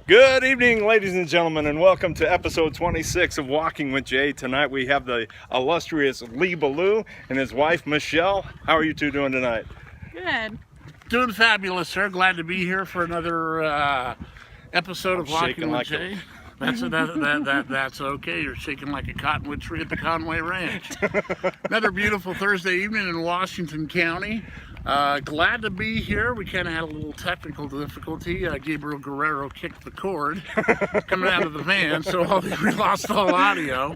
Good evening, ladies and gentlemen, and welcome to episode 26 of Walking with Jay. Tonight we have the illustrious Lee Ballow and his wife, Michelle. How are you two doing tonight? Good. Doing fabulous, sir. Glad to be here for another episode of Walking with Jay. That's okay. You're shaking like a cottonwood tree at the Conway Ranch. Another beautiful Thursday evening in Washington County. Glad to be here. We kind of had a little technical difficulty. Gabriel Guerrero kicked the cord coming out of the van, so we lost all audio.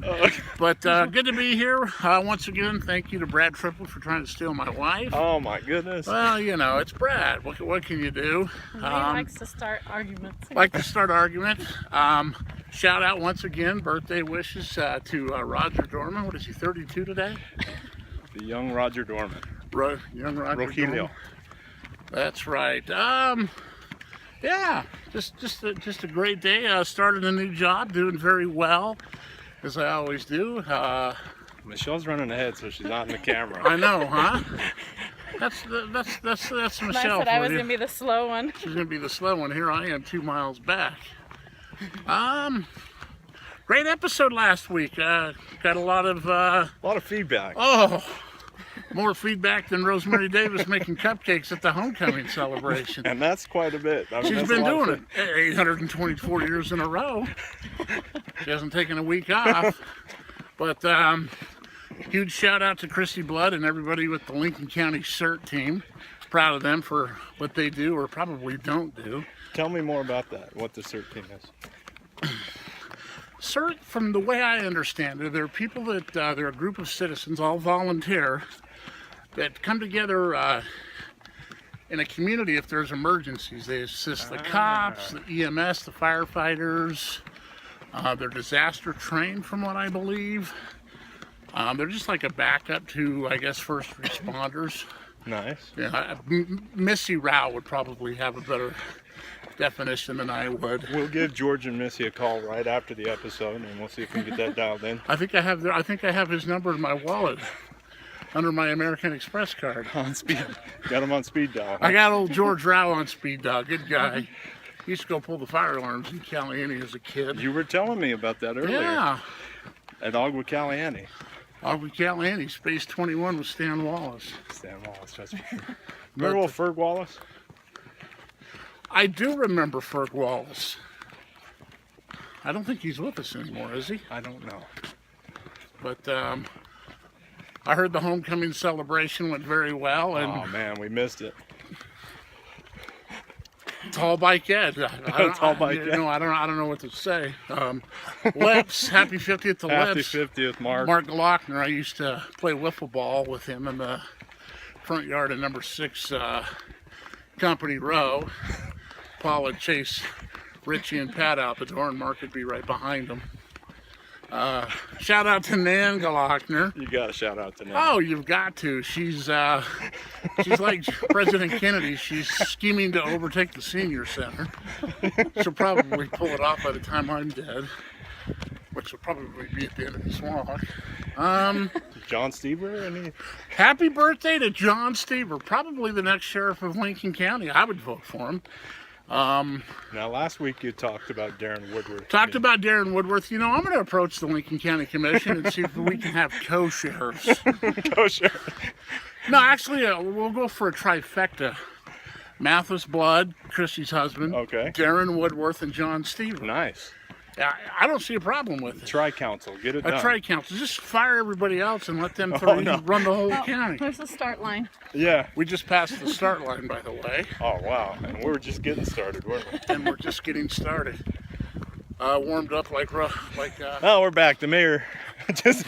But good to be here. Once again, thank you to Brad Triple for trying to steal my wife. Oh my goodness. Well, you know, it's Brad. What can you do? He likes to start arguments. Shout out once again, birthday wishes to Roger Dorman. What is he, 32 today? The young Roger Dorman. Young Roger Rogelio. Dorman. That's right. Yeah, just a great day. Started a new job, doing very well, as I always do. Michelle's running ahead, so she's not in the camera. I know, huh? That's Michelle. I said I was gonna be the slow one. She's gonna be the slow one. Here I am, 2 miles back. Great episode last week. Got a lot of feedback. Oh, more feedback than Rosemary Davis making cupcakes at the homecoming celebration. And that's quite a bit. I mean, She's been doing it 824 years in a row. She hasn't taken a week off. But huge shout out to Christy Blood and everybody with the Lincoln County CERT team. Proud of them for what they do or probably don't do. Tell me more about that, what the CERT team is. CERT, from the way I understand it, they're people that, they're a group of citizens, all volunteer, that come together in a community if there's emergencies. They assist the cops, the EMS, the firefighters. They're disaster trained, from what I believe. They're just like a backup to, I guess, first responders. Nice. Yeah, Missy Rao would probably have a better definition than I would. We'll give George and Missy a call right after the episode, and we'll see if we can get that dialed in. I think I have his number in my wallet, under my American Express card. On speed. Got him on speed dial. I got old George Rao on speed dial. Good guy. He used to go pull the fire alarms in Caliente as a kid. You were telling me about that earlier. Yeah. At Agua Caliente. Agua Caliente, Space 21 with Stan Wallace. Stan Wallace, that's for sure. Remember old Ferg Wallace? I do remember Ferg Wallace. I don't think he's with us anymore, is he? I don't know. But I heard the homecoming celebration went very well. And oh man, we missed it. Tall Bike Ed. Tall Bike Ed. I don't know what to say. Lips, happy 50th to Lips. Happy 50th, Mark. Mark Glockner. I used to play wiffle ball with him in the front yard of number 6 Company Row. Paul would chase Richie and Pat out the door, and Mark would be right behind them. Shout out to Nan Glockner. You got to shout out to Nan. Oh, you've got to. She's like President Kennedy. She's scheming to overtake the senior center. She'll probably pull it off by the time I'm dead, which will probably be at the end of this walk. John Stever? Happy birthday to John Stever, probably the next sheriff of Lincoln County. I would vote for him. Now, last week you talked about Darren Woodworth. About Darren Woodworth. You know, I'm going to approach the Lincoln County Commission and see if we can have co-sheriffs. Co-sheriff. No, actually, we'll go for a trifecta. Mathis Blood, Christy's husband. Okay. Darren Woodworth and John Stever. Nice. I don't see a problem with it. Tri-council, get it done. A tri-council. Just fire everybody else and let them run the whole county. There's the start line. Yeah. We just passed the start line, by the way. Oh, wow. And we're just getting started, weren't we? And we're just getting started. Warmed up like oh, we're back. The mayor just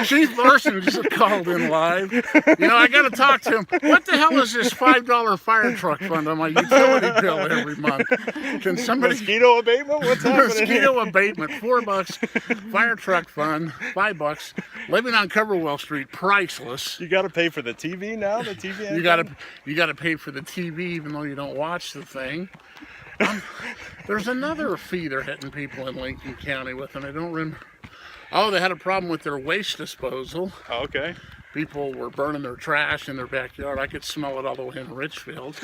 Chief Larson just called in live. You know, I got to talk to him. What the hell is this $5 fire truck fund on my utility bill every month? Can somebody... Mosquito abatement? What's happening Mosquito abatement, $4. Fire truck fund, $5. Living on Coverwell Street, priceless. You got to pay for the TV now? The TV? You got to pay for the TV even though you don't watch the thing. There's another fee they're hitting people in Lincoln County with, and I don't remember. Oh, they had a problem with their waste disposal. Oh, okay. people were burning their trash in their backyard. I could smell it all the way in Richfield.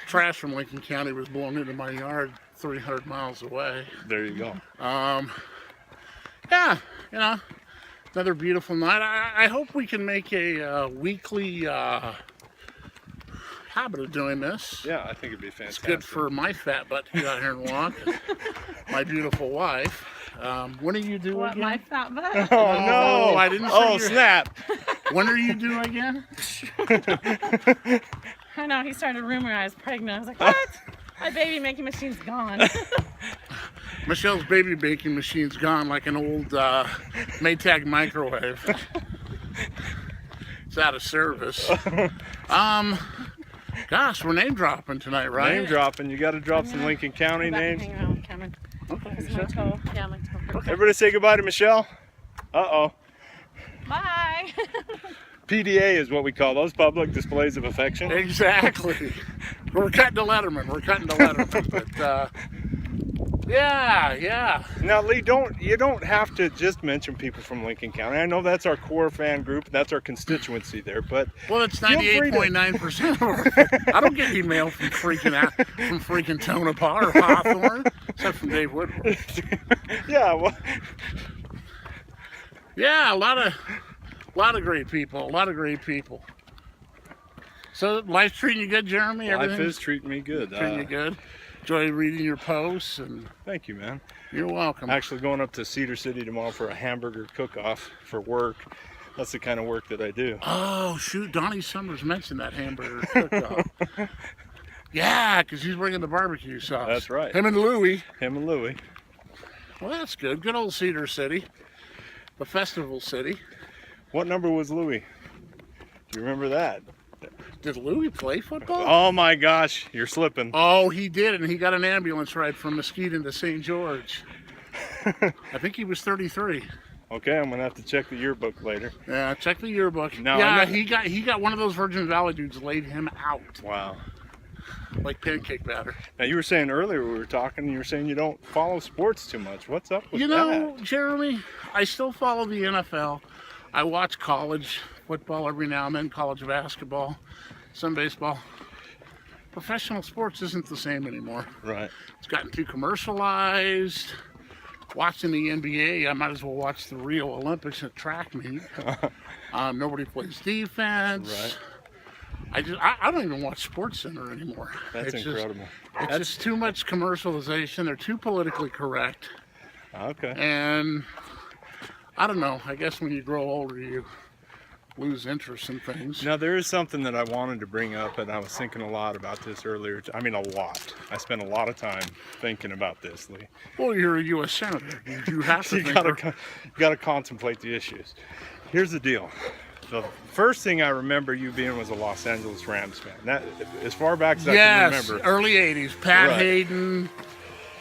Trash from Lincoln County was blown into my yard 300 miles away. There you go. Yeah, you know, another beautiful night. I hope we can make a weekly habit of doing this. Yeah, I think it'd be fantastic. It's good for my fat butt to get out here and walk. My beautiful wife. When are you due What, again? my fat butt? Oh no! I didn't say Oh your- snap! When are you due again? I know, he started a rumor I was pregnant. I was like, what? My baby making machine's gone. Michelle's baby baking machine's gone like an old Maytag microwave. It's out of service. Gosh, we're name dropping tonight, right? Name dropping. You got to drop some Lincoln County names. Hang around, Cameron. Okay, It's my toe. Yeah, my toe. Everybody say goodbye to Michelle. Uh-oh. Bye. PDA is what we call those, public displays of affection. Exactly. We're cutting to Letterman. We're cutting to Letterman. But yeah. Now, Lee, you don't have to just mention people from Lincoln County. I know that's our core fan group, that's our constituency there, but Well, it's feel free to- 98.9%. I don't get email from freaking Tonopah or Hawthorne, except from Dave Woodward. yeah, well, Yeah, a lot of great people. A lot of great people. So life's treating you good, Jeremy? life Everything's is treating me good. treating you good. Enjoy reading your posts, and Thank you, man. you're welcome. Actually going up to Cedar City tomorrow for a hamburger cook-off for work. That's the kind of work that I do. Oh shoot, Donnie Summers mentioned that hamburger cook-off. Yeah, because he's bringing the barbecue sauce. That's right. Him and Louie. Him and Louie. Well, that's good. Good old Cedar City, the festival city. What number was Louie? Do you remember that? Did Louie play football? Oh my gosh, you're slipping. Oh, he did, and he got an ambulance ride from Mesquite to St. George. I think he was 33. Okay, I'm gonna have to check the yearbook later. Yeah, check the yearbook. No, yeah, I'm he got one of those Virgin Valley dudes laid him out Wow. like pancake batter. Now you were saying earlier we were talking, you were saying you don't follow sports too much. What's up with You know, that? Jeremy, I still follow the NFL. I watch college football every now and then, college basketball, some baseball. Professional sports isn't the same anymore. Right. It's gotten too commercialized. Watching the NBA, I might as well watch the Rio Olympics at track meet. Nobody plays defense. Right. I don't even watch Sports Center anymore. That's It's incredible. It's just too much commercialization. They're too politically correct. Okay. And I don't know. I guess when you grow older, you lose interest in things. Now there is something that I wanted to bring up, and I was thinking a lot about this earlier. I mean, a lot. I spent a lot of time thinking about this, Lee. Well, you're a U.S. Senator. You have to You think. gotta contemplate the issues. Here's the deal. The first thing I remember you being was a Los Angeles Rams fan. That, as far back as I can Yes, remember. early 80s. Pat Right. Hayden,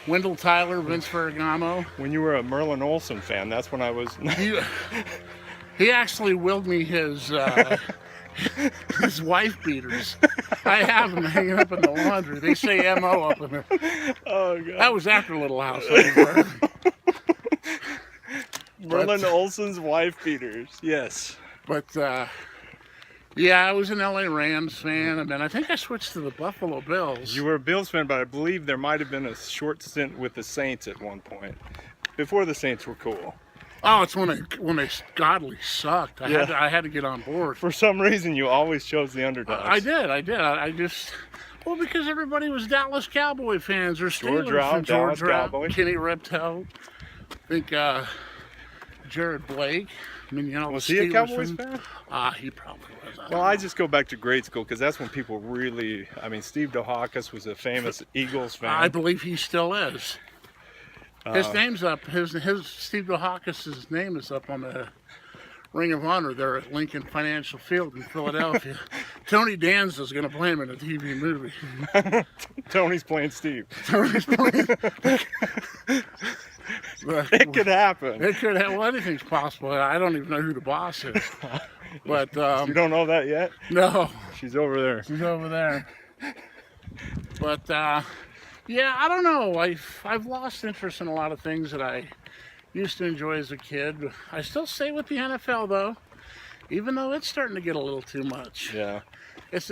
Wendell Tyler, Vince Ferragamo. When you were a Merlin Olsen fan, that's when I was. He actually willed me his wife beaters. I have them hanging up in the laundry. They say MO up in there. Oh god. That was after Little House on the Prairie. Merlin Olsen's wife beaters. Yes. But yeah, I was an LA Rams fan, and then I think I switched to the Buffalo Bills. You were a Bills fan, but I believe there might have been a short stint with the Saints at one point. Before the Saints were cool. Oh, it's when they godly sucked. I had to get on board. For some reason, you always chose the underdogs. I did. I just well, because everybody was Dallas Cowboy fans or George Steelers. Route, and George Dallas Route, Cowboy. Kenny Reptel. I think Jared Blake. I mean, you know, Was he a Steelers Cowboys fan? He probably was. Well, I just go back to grade school because that's when people really. I mean, Steve Dohakis was a famous Eagles fan. I believe he still is. His name's up. His Steve Dohakis' name is up on the Ring of Honor there at Lincoln Financial Field in Philadelphia. Tony Danza's going to play him in a TV movie. Tony's playing Steve. Tony's playing. It could happen. It could have. Well, anything's possible. I don't even know who the boss is. But You don't know that yet? no, She's over there. he's over there. But yeah, I don't know. I've lost interest in a lot of things that I used to enjoy as a kid. I still stay with the NFL though, even though it's starting to get a little too much. Yeah. It's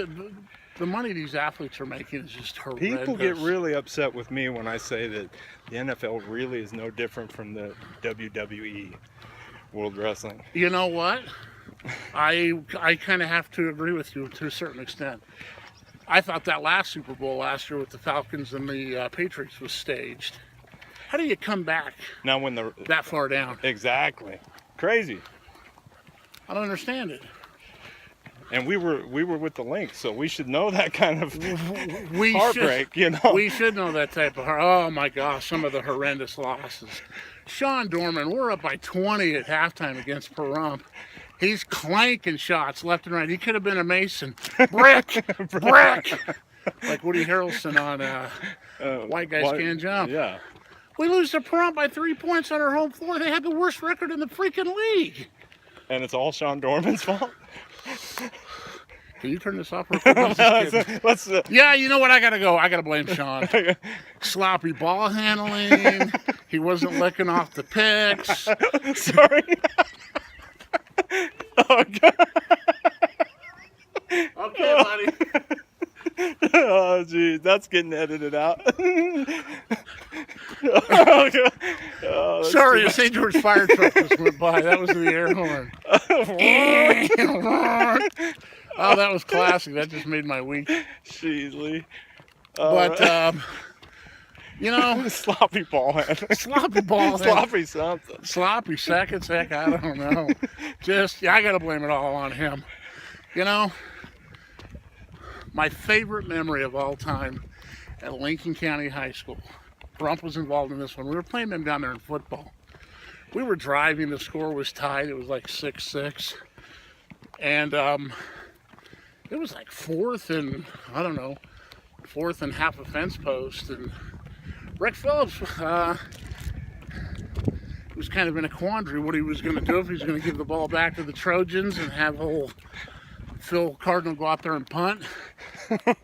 the money these athletes are making is just horrendous. People get really upset with me when I say that the NFL really is no different from the WWE, World Wrestling. You know what? I kind of have to agree with you to a certain extent. I thought that last Super Bowl last year with the Falcons and the Patriots was staged. How do you come back Now when that far down? Exactly. Crazy. I don't understand it. And we were with the Lynx, so we should know that kind of We heartbreak, you know. We should know that type of oh my gosh, some of the horrendous losses. Sean Dorman, we're up by 20 at halftime against Pahrump. He's clanking shots left and right. He could have been a Mason. Brick! Brick! Like Woody Harrelson on White Guys Can't Jump. Yeah. We lose to Pahrump by 3 points on our home floor. They had the worst record in the freaking league. And it's all Sean Dorman's fault? Can you turn this off real quick? Let's Yeah, you know what? I gotta go. I gotta blame Sean. Sloppy ball handling. He wasn't licking off the picks. Sorry. Oh, God. Okay, buddy. Oh, geez, that's getting edited out. Oh, God. Oh, Sorry, a St. George fire truck just went by. That was the air horn. Oh, that was classic. That just made my week. Sheasley. But, you know, Sloppy ball handling. sloppy ball. Sloppy something. Sloppy seconds. Heck, I don't know. I got to blame it all on him. You know, my favorite memory of all time at Lincoln County High School. Pahrump was involved in this one. We were playing them down there in football. We were driving. The score was tied. It was like 6-6. And it was like fourth and half a fence post. And Rick Phillips was kind of in a quandary what he was going to do, if he was going to give the ball back to the Trojans and have old Phil Cardinal go out there and punt.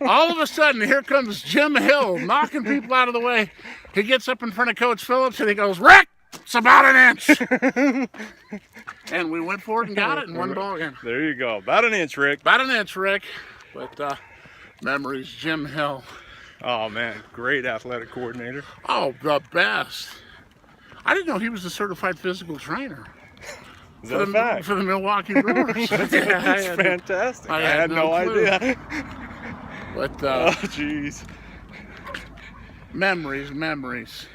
All of a sudden, here comes Jim Hill knocking people out of the way. He gets up in front of Coach Phillips and he goes, "Rick, it's about an inch." And we went for it and got it and won the ball game. There you go. About an inch, Rick. About an inch, Rick. But memories, Jim Hill. Oh, man. Great athletic coordinator. Oh, the best. I didn't know he was a certified physical trainer. Is that a fact? For the Milwaukee Brewers. That's fantastic. I had no idea. But, oh, jeez. Memories.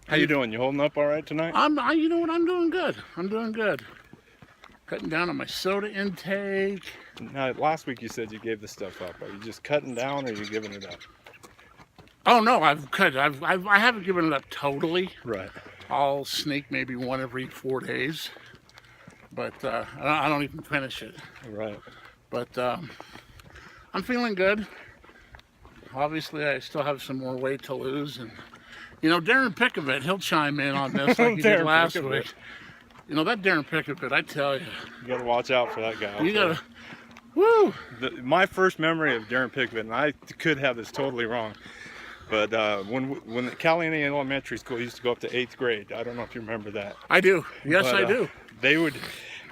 How you doing? You holding up all right tonight? You know what? I'm doing good. Cutting down on my soda intake. Now, last week you said you gave the stuff up. Are you just cutting down, or are you giving it up? Oh no, I've cut. I haven't given it up totally. Right. I'll sneak maybe one every 4 days, but I don't even finish it. Right. But I'm feeling good. Obviously, I still have some more weight to lose, and you know, Darren Pickavett, he'll chime in on this like he did last week. You know, that Darren Pickavett, I tell you. You got to watch out for that guy. You got to, woo! My first memory of Darren Pickavett, and I could have this totally wrong, but when the Caliente Elementary School used to go up to 8th grade, I don't know if you remember that. I do. Yes, I do. They would,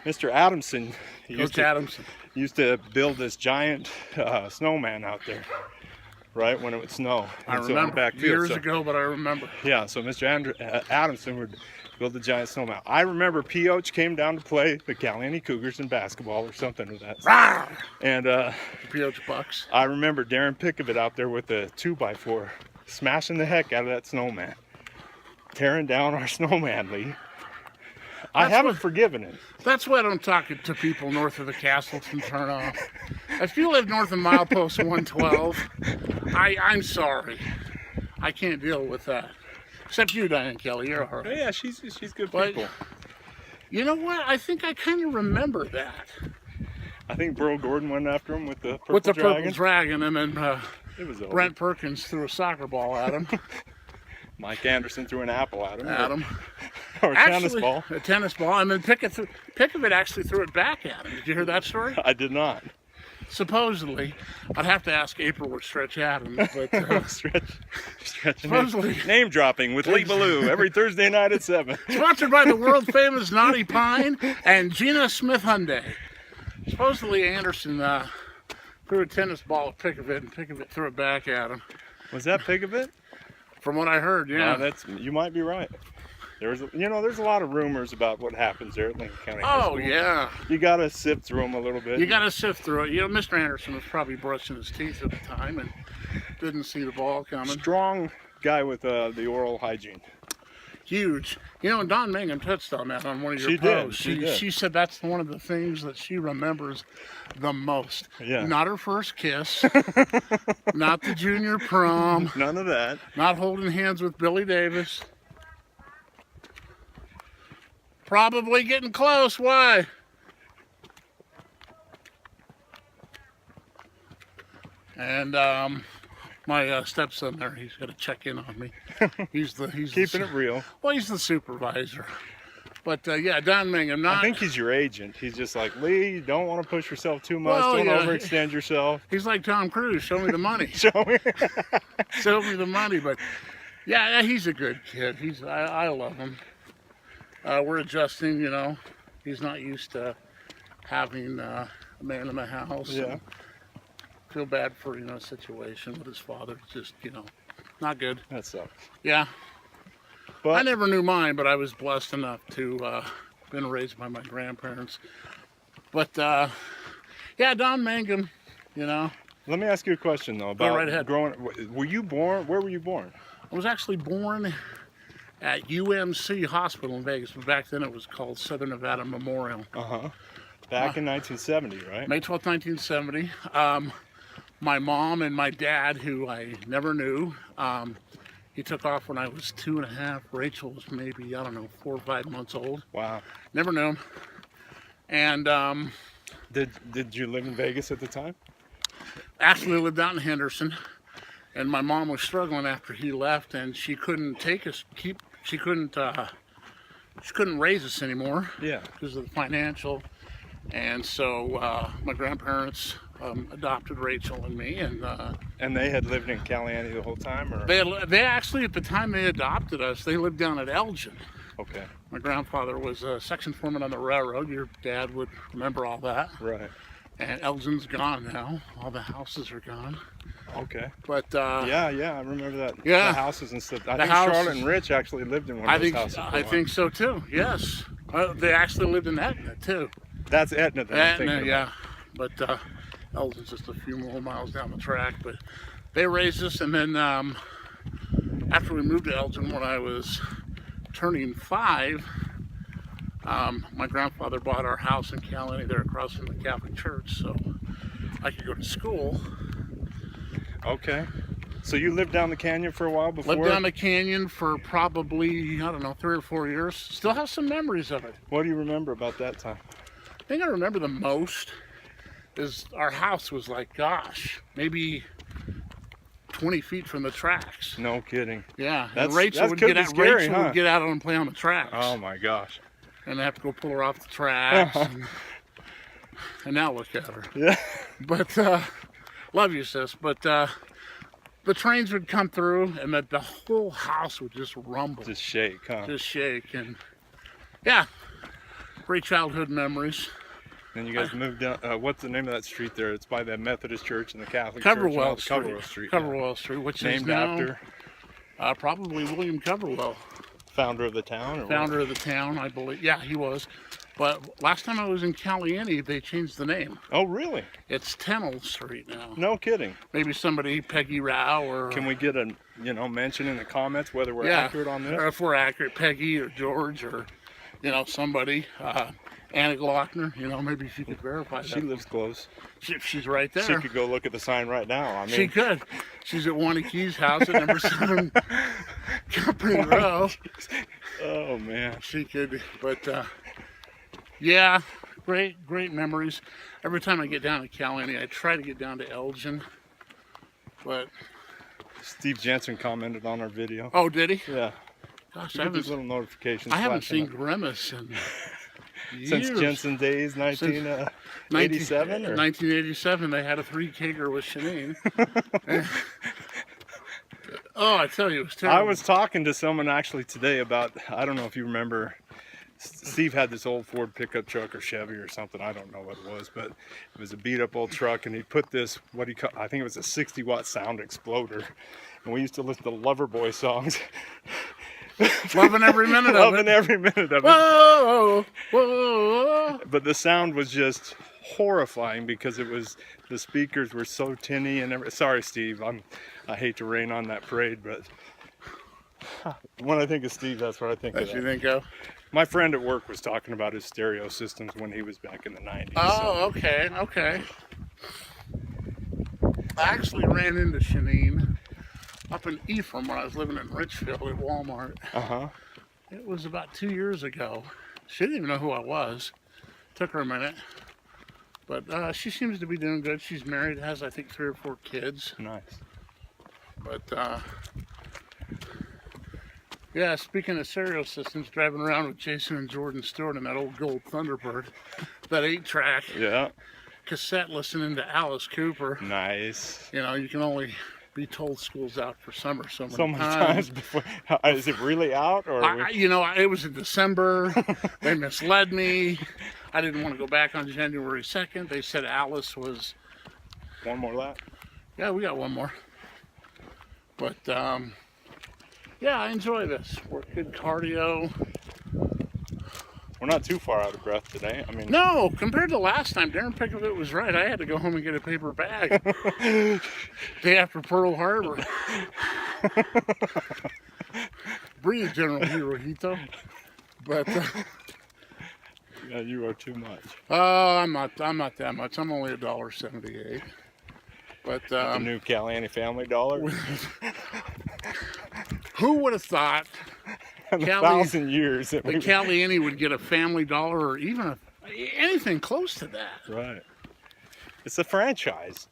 Mr. Adamson, Adamson used to build this giant snowman out there, right, when it would snow. I remember years ago, but I remember. Yeah, so Mr. Adamson would build a giant snowman. I remember P.O.H. came down to play the Caliente Cougars in basketball or something of that. Rawr! And P.O.H. Bucks. I remember Darren Pickavett out there with a 2x4, smashing the heck out of that snowman, tearing down our snowman, Lee. I haven't forgiven him. That's what I'm talking to people north of the Castleton turnoff. If you live north of milepost 112, I'm sorry. I can't deal with that. Except you, Diane Kelly. You're all right. Yeah, she's good But people. you know what? I think I kind of remember that. I think Burl Gordon went after him with the purple dragon, and then it was over. Brent Perkins threw a soccer ball at him. Mike Anderson threw an apple at him. Or a tennis ball. A tennis ball, and then Pickavett actually threw it back at him. Did you hear that story? I did not. supposedly, I'd have to ask April or Stretch Adams, but Stretch supposedly name dropping with Lee Ballow every Thursday night at 7. sponsored by the world famous Naughty Pine and Gina Smith Hyundai. Supposedly Anderson threw a tennis ball at Pickavit, and Pickavit threw it back at him. Was that Pickavit? From what I heard, yeah. You might be right. There's a lot of rumors about what happens there at Lincoln County High School. Oh, yeah. You gotta sift through them a little bit. You got to sift through it. You know, Mr. Anderson was probably brushing his teeth at the time and didn't see the ball coming. Strong guy with the oral hygiene. Huge. You know, Don Mangum touched on that on one of your She posts. did. She said that's one of the things that she remembers the most. Yeah. Not her first kiss, not the junior prom, None of that. not holding hands with Billy Davis. Probably getting close. Why? And my stepson there, he's got to check in on me. He's Keeping it real. Well, he's the supervisor. But yeah, Don Mangum. I think he's your agent. He's just like, Lee, you don't want to push yourself too much. Well, Don't yeah. overextend yourself. He's like Tom Cruise. Show me the money. Show me. Show me the money. But yeah, he's a good kid. I love him. We're adjusting, you know. He's not used to having a man in the house. Yeah. Feel bad for, you know, a situation with his father. Just, you know, not good. That sucks. Yeah. But I never knew mine, but I was blessed enough to been raised by my grandparents. But yeah, Don Mangum, you know. let me ask you a question though about right ahead. growing. Were you born? Where were you born? I was actually born at UMC Hospital in Vegas, but back then it was called Southern Nevada Memorial. Back in 1970, right? May 12th, 1970. My mom and my dad, who I never knew, he took off when I was 2.5. Rachel was maybe, I don't know, 4 or 5 months old. Wow. Never knew him. And did you live in Vegas at the time? actually lived out in Henderson. And my mom was struggling after he left, and she couldn't take us, she couldn't raise us anymore. Yeah. Because of the financial. And so my grandparents adopted Rachel and me, And they had lived in Caliente the whole time, or? they actually, at the time they adopted us, they lived down at Elgin. Okay. My grandfather was a section foreman on the railroad. Your dad would remember all that. Right. And Elgin's gone now. All the houses are gone. Okay. But yeah, I remember that. Yeah. The houses and stuff. I The think houses- Charlotte and Rich actually lived in one of those houses. I think so too. Yes, they actually lived in Etna too. That's Etna. That I'm thinking Etna, about. yeah. But Elgin's just a few more miles down the track. But they raised us, and then after we moved to Elgin, when I was turning 5, my grandfather bought our house in Caliente there across from the Catholic Church, so I could go to school. Okay. So you lived down the canyon for a while before? Lived down the canyon for probably, I don't know, 3 or 4 years. Still have some memories of it. What do you remember about that time? The thing I remember the most is our house was like, gosh, maybe 20 feet from the tracks. No kidding. Yeah, and That's- Rachel that would could get be out. scary, Rachel huh? would get out and play on the tracks, Oh my gosh. and I have to go pull her off the tracks. And now look at her. Yeah. But love you, sis. But the trains would come through, and the whole house would just rumble, Just shake, huh? just shake, and yeah, great childhood memories. Then you guys moved down. What's the name of that street there? It's by the Methodist Church and the Catholic Coverwell Church. Street. Coverwell Street. Coverwell Street, which Named is now after probably William Coverwell, founder of the town, or founder of the town, I believe. Yeah, he was. But last time I was in Caliente, they changed the name. What? Oh, really? It's Tennell Street now. No kidding. Maybe somebody, Peggy Rao, or Can we get a mention in the comments whether we're yeah, accurate on this? or if we're accurate, Peggy or George or somebody. Anna Glockner, maybe she could verify that. She lives close. She's right there. She could go look at the sign right now. I mean, She could. She's at Wanakee's house at number 7 Company Row. Oh man. She could, but yeah, great memories. Every time I get down to Caliente, I try to get down to Elgin, but Steve Jensen commented on our video. oh, did he? Yeah. Gosh, You get these little notifications. I haven't flashing seen up. Grimace in Since years. Jensen days, 19. 87 or 1987, they had a 3-kegger with Shanine. Oh, I tell you, it was terrible. I was talking to someone actually today about, I don't know if you remember, Steve had this old Ford pickup truck or Chevy or something, I don't know what it was, but it was a beat up old truck, and he put this, what he called, I think it was a 60-watt sound exploder, and we used to listen to Loverboy songs. Loving every minute of it. Loving every minute of it. Whoa, whoa. But the sound was just horrifying because it was, the speakers were so tinny and sorry, Steve, I hate to rain on that parade, but when I think of Steve, that's what I think of. That's you think of? My friend at work was talking about his stereo systems when he was back in the 90s. Oh, okay. I actually ran into Shanine up in Ephraim when I was living in Richfield at Walmart. Uh-huh. It was about 2 years ago. She didn't even know who I was. Took her a minute. But she seems to be doing good. She's married, has I think 3 or 4 kids. Nice. But yeah, speaking of stereo systems, driving around with Jason and Jordan Stewart in that old gold Thunderbird, that 8-track Yeah. cassette listening to Alice Cooper. Nice. You know, you can only be told school's out for summer so many times before. Is it really out? Or it was in December. They misled me. I didn't want to go back on January 2nd. They said Alice was... One more lap? Yeah, we got one more. But, yeah, I enjoy this. We're good cardio. We're not too far out of breath today. I mean, No, compared to last time, Darren Pickovit was right. I had to go home and get a paper bag. Day after Pearl Harbor. Breathe, General Hirohito. But, yeah, you are too much. I'm not that much. I'm only $1.78. But The new Caliani Family Dollar. who would have thought In 1,000 years. that Caliani would get a Family Dollar or even anything close to that? Right. It's a franchise.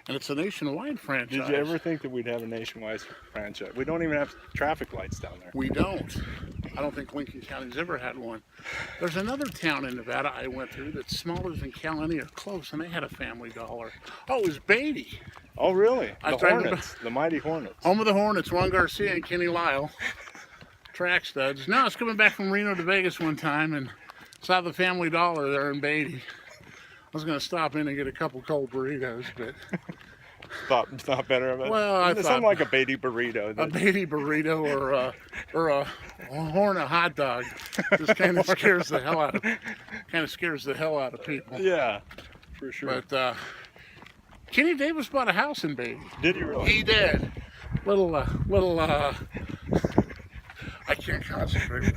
And it's a nationwide franchise. Did you ever think that we'd have a nationwide franchise? We don't even have traffic lights down there. We don't. I don't think Lincoln County's ever had one. There's another town in Nevada I went through that's smaller than Caliani or close, and they had a Family Dollar. Oh, it was Beatty. Oh, really? I The tried to- Hornets. The mighty Hornets. Home of the Hornets, Ron Garcia and Kenny Lyle. Track studs. No, I was coming back from Reno to Vegas one time and saw the Family Dollar there in Beatty. I was going to stop in and get a couple cold burritos, but... Thought better of it? Well, I Something thought- like a Beatty burrito. A Beatty burrito or a horn of hot dog just kind of scares the hell out of people. Yeah, for sure. But Kenny Davis bought a house in Beatty. Did you really? He did. Little I can't concentrate.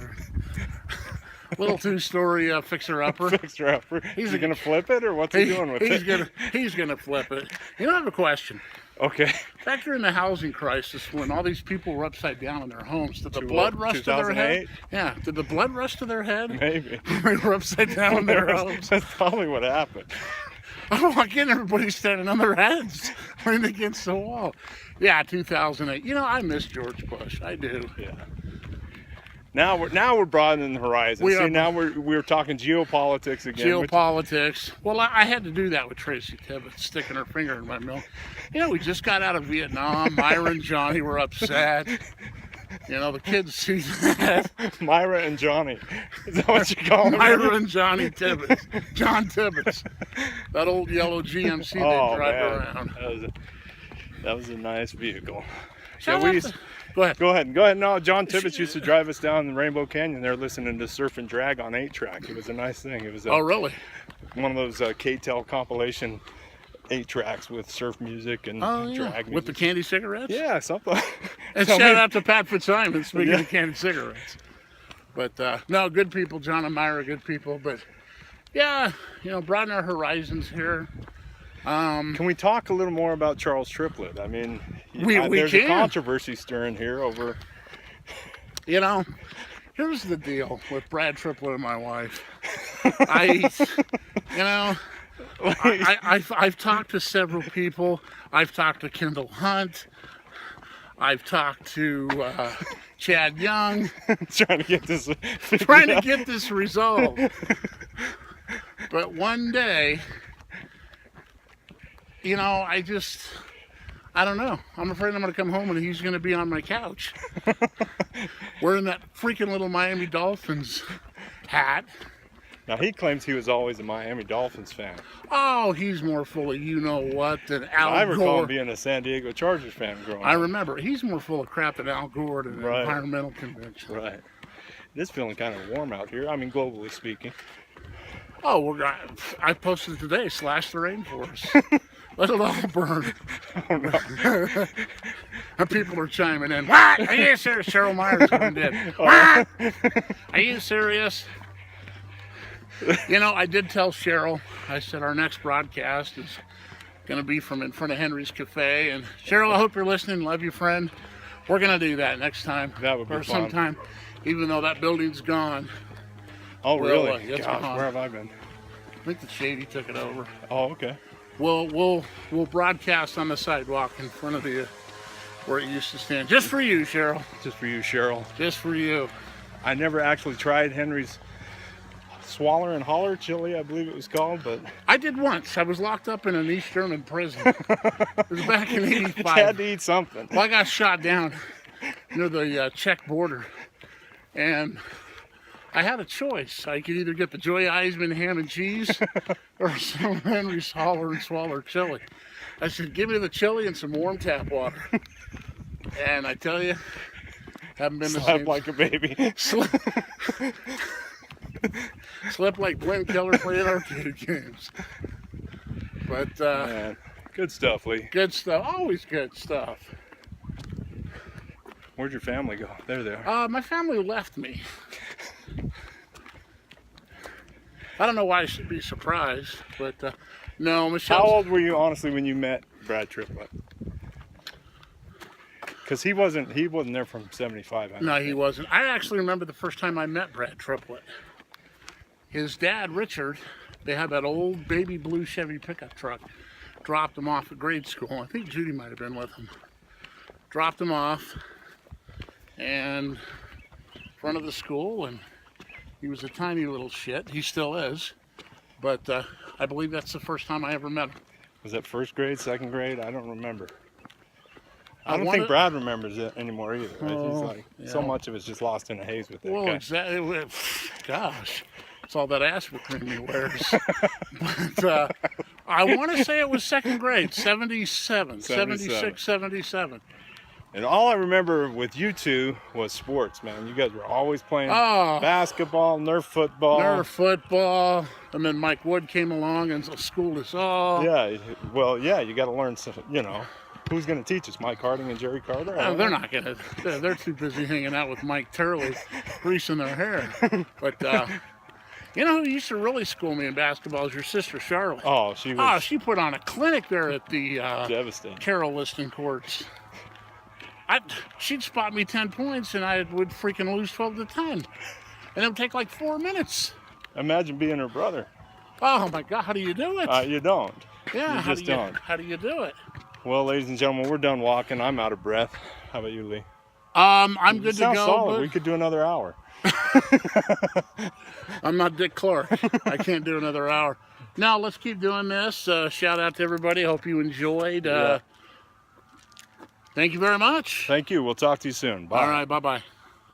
Little 2-story fixer-upper. Fixer-upper. Is he going to flip it, or what's he doing with it? He's gonna flip it. You know, I have a question. Okay. Back during the housing crisis, when all these people were upside down in their homes, did the blood rush to their head? 2008? Yeah. Did the blood rush to their head? Maybe. They were upside down in their homes. That's probably what happened. I walk in, everybody's standing on their heads, leaning against the wall. Yeah, 2008. You know, I miss George Bush. I do. Yeah. Now we're broadening the horizon. Now we're talking geopolitics again. Geopolitics. Well, I had to do that with Tracy Tibbetts sticking her finger in my milk. You know, we just got out of Vietnam. Myra and Johnny were upset. You know, the kids see that. Myra and Johnny. Is that what you call them? Myra and Johnny Tibbetts. John Tibbetts. That old yellow GMC they drive around. That was a nice vehicle. Go ahead. Go ahead. No, John Tibbetts used to drive us down the Rainbow Canyon there listening to Surf and Drag on 8-track. It was a nice thing. It was Oh, really? One of those K-Tel compilation 8-tracks with surf music and drag music. With the candy cigarettes? Yeah, something. And shout out to Pat Fitzsimons, speaking of candy cigarettes. But, no, good people. John and Myra, good people. But, yeah, you know, broaden our horizons here. Can we talk a little more about Charles Triplett? I mean, there's a controversy stirring here over... You know, here's the deal with Brad Triplett and my wife. I've talked to several people. I've talked to Kendall Hunt. I've talked to Chad Young. trying to get this resolved. But one day, you know, I don't know. I'm afraid I'm going to come home and he's going to be on my couch wearing that freaking little Miami Dolphins hat. Now, he claims he was always a Miami Dolphins fan. Oh, he's more full of you-know-what than Al Gore. I recall him being a San Diego Chargers fan growing up. I remember. He's more full of crap than Al Gore at an environmental convention. Right. It is feeling kind of warm out here. I mean, globally speaking. Oh, I posted today, slash the rainforest. Let it all burn. Oh, no. And people are chiming in. What? Are you serious? Cheryl Myers coming in. What? Are you serious? You know, I did tell Cheryl, I said our next broadcast is going to be from in front of Henry's Cafe. And Cheryl, I hope you're listening. Love you, friend. We're going to do that next time. That would be or fun. sometime, even though that building's gone. Oh, really? It's Gosh, gone. where have I been? I think the Shady took it over. Oh, okay. We'll broadcast on the sidewalk in front of the where it used to stand. Just for you, Cheryl. Just for you, Cheryl. Just for you. I never actually tried Henry's Swaller and Holler chili, I believe it was called, but I did once. I was locked up in an East German prison. It was back in '85. you had to eat something. Well, I got shot down near the Czech border, and I had a choice. I could either get the Joy Eisman ham and cheese or some Henry's Holler and Swaller chili. I said, give me the chili and some warm tap water. And I tell you, haven't been the Slept same. like a baby. Slept like Glenn Keller playing arcade games. But Man, good stuff, Lee. good stuff. Always good stuff. Where'd your family go? There they are. My family left me. I don't know why I should be surprised, but no, Michelle. How old were you, honestly, when you met Brad Triplett? Because he wasn't there from '75. No, he wasn't. I actually remember the first time I met Brad Triplett. His dad, Richard, they had that old baby blue Chevy pickup truck. Dropped him off at grade school. I think Judy might have been with him. Dropped him off and in front of the school, and he was a tiny little shit. He still is. But I believe that's the first time I ever met him. Was that first grade, second grade? I don't remember. I don't think Brad remembers it anymore either. Right? He's like, so much of it's just lost in a haze with that Well, guy. exactly. Gosh, it's all that asthma cream he wears. But I want to say it was second grade, 77, 76, 77. And all I remember with you two was sports, man. You guys were always playing Oh. basketball, Nerf football. Nerf football, and then Mike Wood came along and schooled us all. Yeah, well, yeah, you got to learn some, who's going to teach us? Mike Harding and Jerry Carter? No, they're not gonna. They're too busy hanging out with Mike Turley, greasing their hair. But you know who used to really school me in basketball is your sister Charlotte. Oh, she was she put on a clinic there at the devastating. Carroll Liston courts. She'd spot me 10 points and I would freaking lose 12 to 10. And it would take like 4 minutes. Imagine being her brother. Oh my God, how do you do it? You don't. Yeah, you just don't. How do you do it? Well, ladies and gentlemen, we're done walking. I'm out of breath. How about you, Lee? I'm good to Sounds go. solid. But We could do another hour. I'm not Dick Clark. I can't do another hour. Now let's keep doing this. Shout out to everybody. Hope you enjoyed. Yeah. Thank you very much. Thank you. We'll talk to you soon. Bye. All right. Bye-bye.